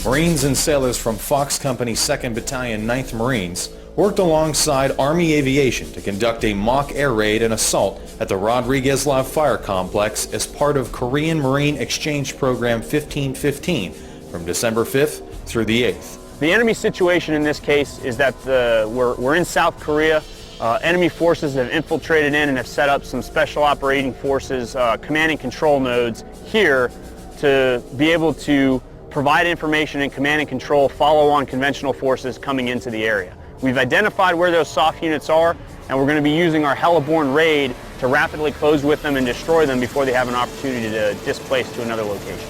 Marines and sailors from Fox Company 2nd Battalion 9th Marines worked alongside Army Aviation to conduct a mock air raid and assault at the Rodriguez Live Fire Complex as part of Korean Marine Exchange Program 1515 from December 5th through the 8th. The enemy situation in this case is that we're in South Korea. Enemy forces have infiltrated in and have set up some special operating forces, command and control nodes here to be able to provide information and command and control follow on conventional forces coming into the area. We've identified where those soft units are, and we're going to be using our heliborne raid to rapidly close with them and destroy them before they have an opportunity to displace to another location.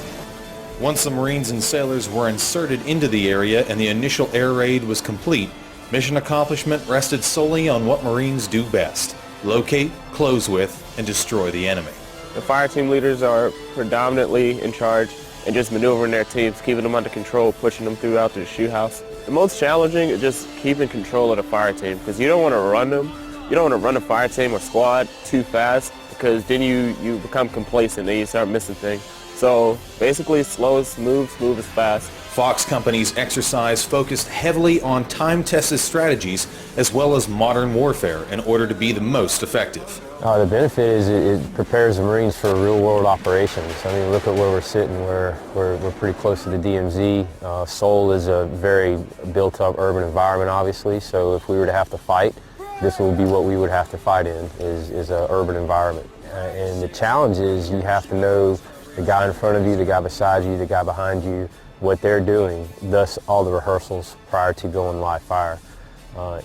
Once the Marines and sailors were inserted into the area and the initial air raid was complete, mission accomplishment rested solely on what Marines do best: locate, close with, and destroy the enemy. The fire team leaders are predominantly in charge and just maneuvering their teams, keeping them under control, pushing them throughout the shoot house. The most challenging is just keeping control of the fire team, because you don't want to run them. You don't want to run a fire team or squad too fast, because then you become complacent and you start missing things. So basically slow as smooth as fast. Fox Company's exercise focused heavily on time-tested strategies as well as modern warfare in order to be the most effective. The benefit is it prepares the Marines for real-world operations. I mean, look at where we're sitting. We're pretty close to the DMZ. Seoul is a very built-up urban environment, obviously, so if we were to have to fight, this would be what we would have to fight in, is an urban environment. And the challenge is you have to know the guy in front of you, the guy beside you, the guy behind you, what they're doing, thus all the rehearsals prior to going live fire.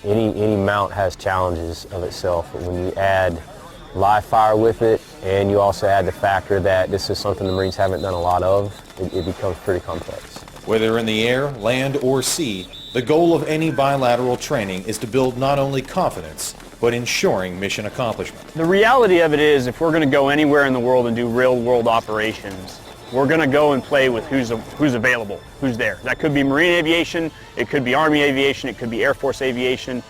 Any mount has challenges of itself, but when you add live fire with it, and you also add the factor that this is something the Marines haven't done a lot of, it becomes pretty complex. Whether in the air, land, or sea, the goal of any bilateral training is to build not only confidence, but ensuring mission accomplishment. The reality of it is, if we're going to go anywhere in the world and do real-world operations, we're going to go and play with who's available, who's there. That could be Marine Aviation, it could be Army Aviation, it could be Air Force Aviation.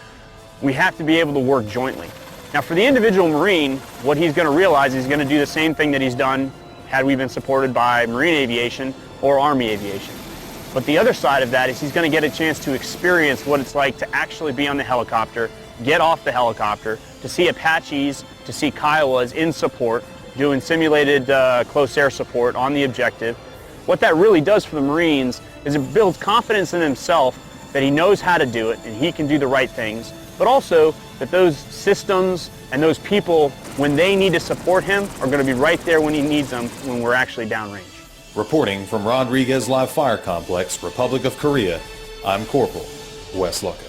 We have to be able to work jointly. Now, for the individual Marine, what he's going to realize is he's going to do the same thing that he's done had we been supported by Marine Aviation or Army Aviation. But the other side of that is he's going to get a chance to experience what it's like to actually be on the helicopter, get off the helicopter, to see Apaches, to see Kiowas in support, doing simulated close air support on the objective. What that really does for the Marines is it builds confidence in himself that he knows how to do it and he can do the right things, but also that those systems and those people, when they need to support him, are going to be right there when he needs them when we're actually downrange. Reporting from Rodriguez Live Fire Complex, Republic of Korea, I'm Corporal Wes Lucas.